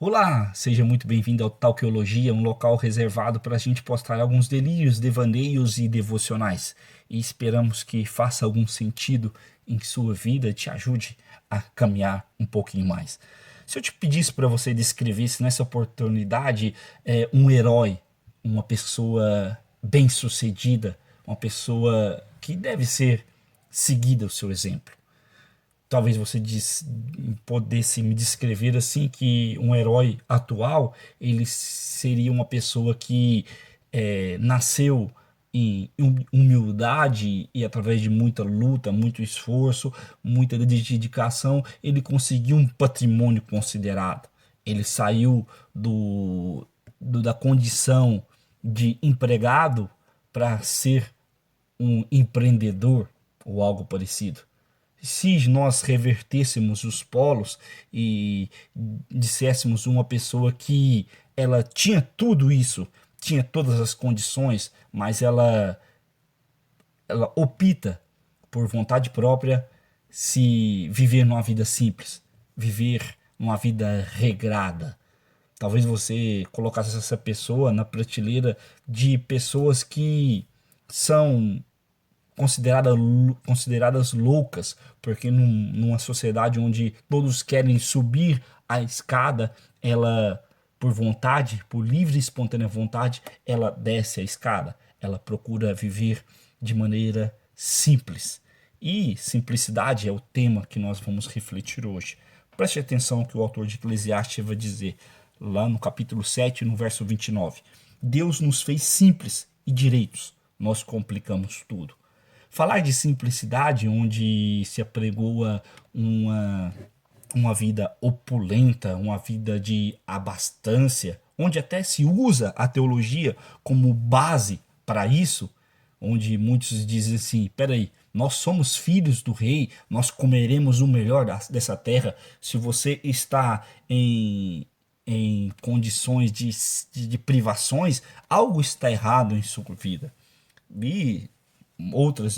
Olá, seja muito bem-vindo ao Talkeologia, um local reservado para a gente postar alguns delírios, devaneios e devocionais. E esperamos que faça algum sentido em sua vida, te ajude a caminhar um pouquinho mais. Se eu te pedisse para você descrevesse nessa oportunidade um herói, uma pessoa bem-sucedida, uma pessoa que deve ser seguida o seu exemplo. Talvez você pudesse me descrever assim que um herói atual ele seria uma pessoa que nasceu em humildade e através de muita luta, muito esforço, muita dedicação, ele conseguiu um patrimônio considerado. Ele saiu da condição de empregado para ser um empreendedor ou algo parecido. Se nós revertêssemos os polos e disséssemos uma pessoa que ela tinha tudo isso, tinha todas as condições, mas ela opta por vontade própria se viver numa vida simples, viver numa vida regrada. Talvez você colocasse essa pessoa na prateleira de pessoas que são consideradas loucas, porque numa sociedade onde todos querem subir a escada, ela, por vontade, por livre e espontânea vontade, ela desce a escada. Ela procura viver de maneira simples. E simplicidade é o tema que nós vamos refletir hoje. Preste atenção ao que o autor de Eclesiastes vai dizer, lá no capítulo 7, no verso 29. Deus nos fez simples e direitos, nós complicamos tudo. Falar de simplicidade, onde se apregoa uma vida opulenta, uma vida de abastância, onde até se usa a teologia como base para isso, onde muitos dizem assim, peraí, nós somos filhos do rei, nós comeremos o melhor dessa terra. Se você está em condições de privações, algo está errado em sua vida. E outras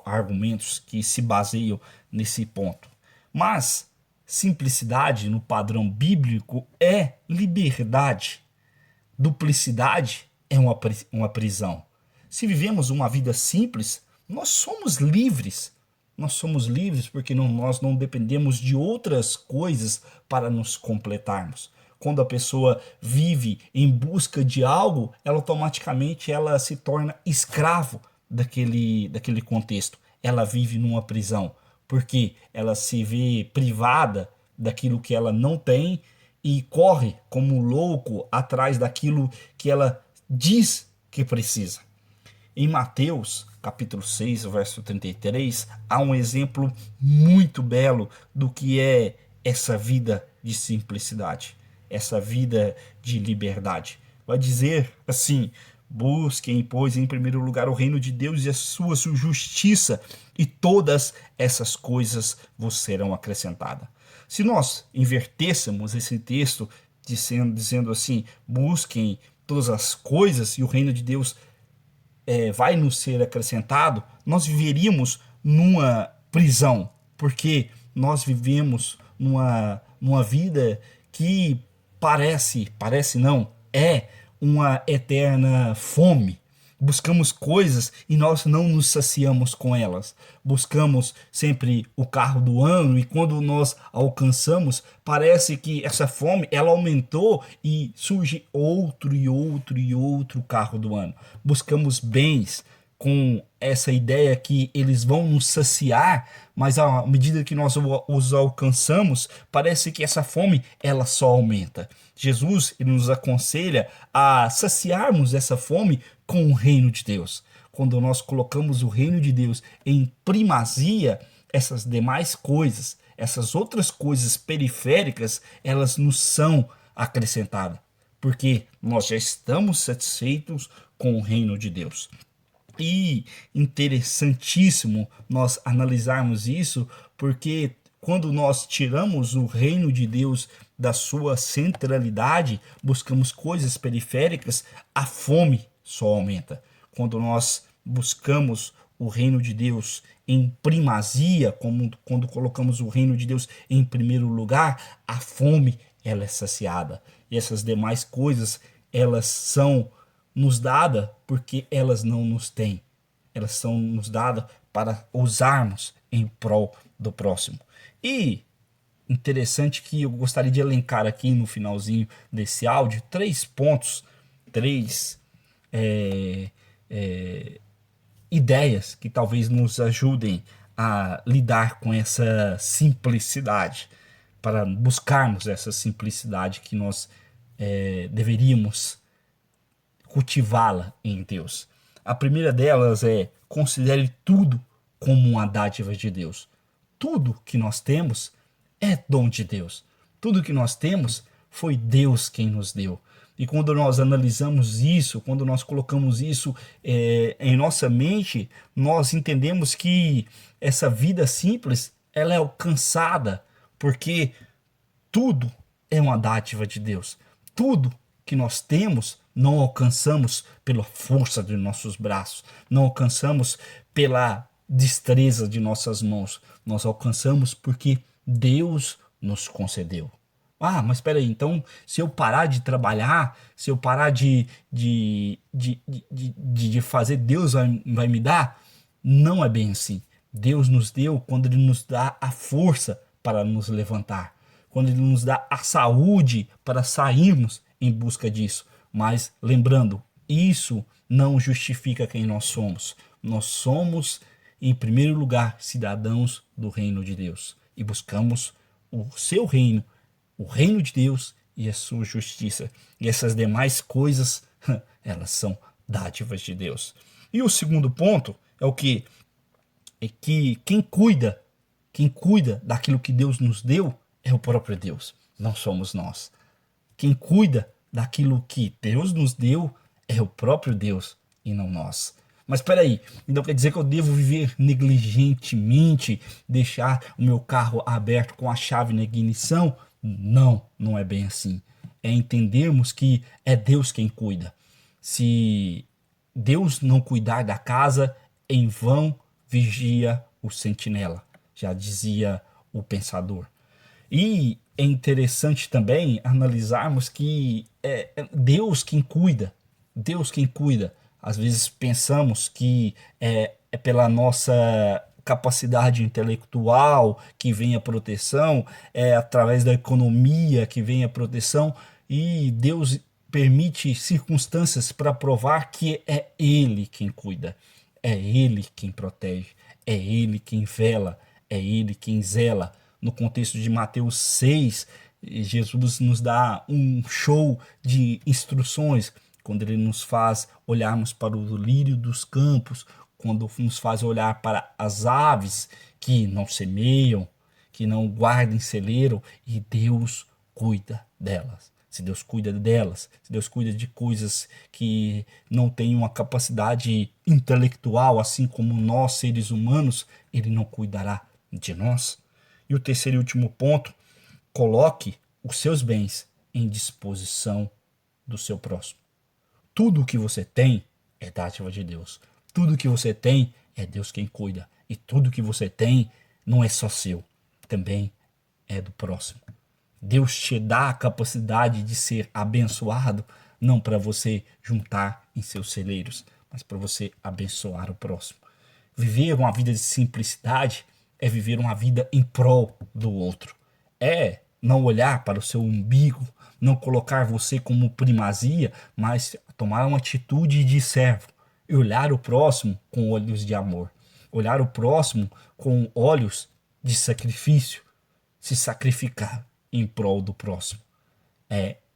argumentos que se baseiam nesse ponto. Mas simplicidade no padrão bíblico é liberdade. Duplicidade é uma prisão. Se vivemos uma vida simples, nós somos livres. Nós somos livres porque nós não dependemos de outras coisas para nos completarmos. Quando a pessoa vive em busca de algo, ela automaticamente ela se torna escravo daquele contexto. Ela vive numa prisão, porque ela se vê privada daquilo que ela não tem e corre como louco atrás daquilo que ela diz que precisa. Em Mateus, capítulo 6, verso 33, há um exemplo muito belo do que é essa vida de simplicidade, essa vida de liberdade. Vai dizer assim: busquem, pois, em primeiro lugar o reino de Deus e a sua justiça, e todas essas coisas vos serão acrescentadas. Se nós invertêssemos esse texto dizendo assim, busquem todas as coisas e o reino de Deus vai nos ser acrescentado, nós viveríamos numa prisão, porque nós vivemos numa vida que parece não, é uma eterna fome. Buscamos coisas e nós não nos saciamos com elas. Buscamos sempre o carro do ano e quando nós alcançamos, parece que essa fome ela aumentou e surge outro e outro e outro carro do ano. Buscamos bens com essa ideia que eles vão nos saciar, mas à medida que nós os alcançamos, parece que essa fome ela só aumenta. Jesus ele nos aconselha a saciarmos essa fome com o reino de Deus. Quando nós colocamos o reino de Deus em primazia, essas demais coisas, essas outras coisas periféricas, elas nos são acrescentadas, porque nós já estamos satisfeitos com o reino de Deus. E interessantíssimo nós analisarmos isso, porque quando nós tiramos o reino de Deus da sua centralidade, buscamos coisas periféricas, a fome só aumenta. Quando nós buscamos o reino de Deus em primazia, como quando colocamos o reino de Deus em primeiro lugar, a fome ela é saciada. E essas demais coisas, elas são nos dadas porque elas não nos têm. Elas são nos dadas para usarmos em prol do próximo. E interessante que eu gostaria de elencar aqui no finalzinho desse áudio 3 pontos, 3 ideias que talvez nos ajudem a lidar com essa simplicidade, para buscarmos essa simplicidade que nós deveríamos cultivá-la em Deus. A primeira delas é: considere tudo como uma dádiva de Deus. Tudo que nós temos é dom de Deus. Tudo que nós temos foi Deus quem nos deu. E quando nós analisamos isso, quando nós colocamos isso em nossa mente, nós entendemos que essa vida simples, ela é alcançada porque tudo é uma dádiva de Deus. Tudo que nós temos não alcançamos pela força de nossos braços, não alcançamos pela destreza de nossas mãos. Nós alcançamos porque Deus nos concedeu. Ah, mas espera aí, então se eu parar de trabalhar, se eu parar de fazer, Deus vai me dar? Não é bem assim. Deus nos deu quando Ele nos dá a força para nos levantar, quando Ele nos dá a saúde para sairmos em busca disso. Mas lembrando, isso não justifica quem nós somos. Nós somos, em primeiro lugar, cidadãos do reino de Deus e buscamos o seu reino, o reino de Deus e a sua justiça. E essas demais coisas, elas são dádivas de Deus. E o segundo ponto é o que? É que quem cuida daquilo que Deus nos deu é o próprio Deus, não somos nós. Quem cuida daquilo que Deus nos deu é o próprio Deus e não nós. Mas espera aí, então quer dizer que eu devo viver negligentemente, deixar o meu carro aberto com a chave na ignição? Não, não é bem assim. É entendermos que é Deus quem cuida. Se Deus não cuidar da casa, em vão vigia o sentinela, já dizia o pensador. E é interessante também analisarmos que é Deus quem cuida. Deus quem cuida. Às vezes pensamos que é pela nossa capacidade intelectual que vem a proteção, é através da economia que vem a proteção, e Deus permite circunstâncias para provar que é Ele quem cuida, é Ele quem protege, é Ele quem vela, é Ele quem zela. No contexto de Mateus 6, Jesus nos dá um show de instruções, quando Ele nos faz olharmos para o lírio dos campos, quando nos faz olhar para as aves que não semeiam, que não guardam em celeiro, e Deus cuida delas. Se Deus cuida delas, se Deus cuida de coisas que não têm uma capacidade intelectual, assim como nós, seres humanos, Ele não cuidará de nós. E o terceiro e último ponto: coloque os seus bens em disposição do seu próximo. Tudo o que você tem é dádiva de Deus. Tudo o que você tem é Deus quem cuida. E tudo o que você tem não é só seu, também é do próximo. Deus te dá a capacidade de ser abençoado, não para você juntar em seus celeiros, mas para você abençoar o próximo. Viver uma vida de simplicidade é viver uma vida em prol do outro. É não olhar para o seu umbigo, não colocar você como primazia, mas tomar uma atitude de servo e olhar o próximo com olhos de amor. Olhar o próximo com olhos de sacrifício, se sacrificar em prol do próximo.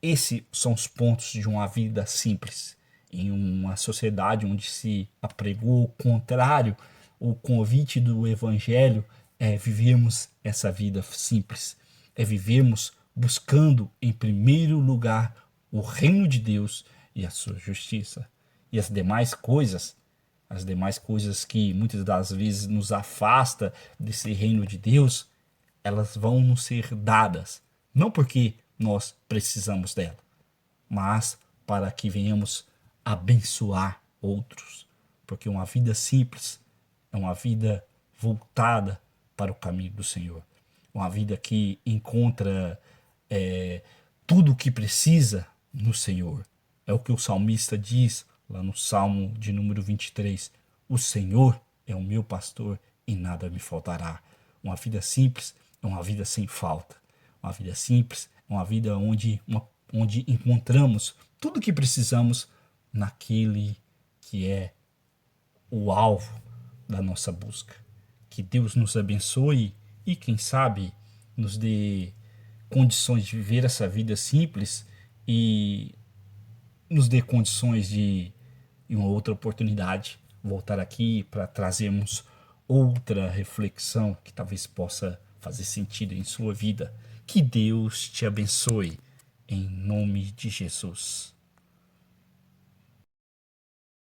Esses são os pontos de uma vida simples. Em uma sociedade onde se apregou o contrário, o convite do Evangelho é vivermos essa vida simples, é vivermos buscando em primeiro lugar o reino de Deus e a sua justiça. E as demais coisas que muitas das vezes nos afasta desse reino de Deus, elas vão nos ser dadas, não porque nós precisamos dela, mas para que venhamos abençoar outros, porque uma vida simples é uma vida voltada para o caminho do Senhor, uma vida que encontra tudo o que precisa no Senhor. É o que o salmista diz lá no Salmo de número 23. O Senhor é o meu pastor e nada me faltará. Uma vida simples é uma vida sem falta. Uma vida simples é uma vida onde encontramos tudo o que precisamos naquele que é o alvo da nossa busca. Que Deus nos abençoe e, quem sabe, nos dê condições de viver essa vida simples e nos dê condições de, em uma outra oportunidade, voltar aqui para trazermos outra reflexão que talvez possa fazer sentido em sua vida. Que Deus te abençoe, em nome de Jesus.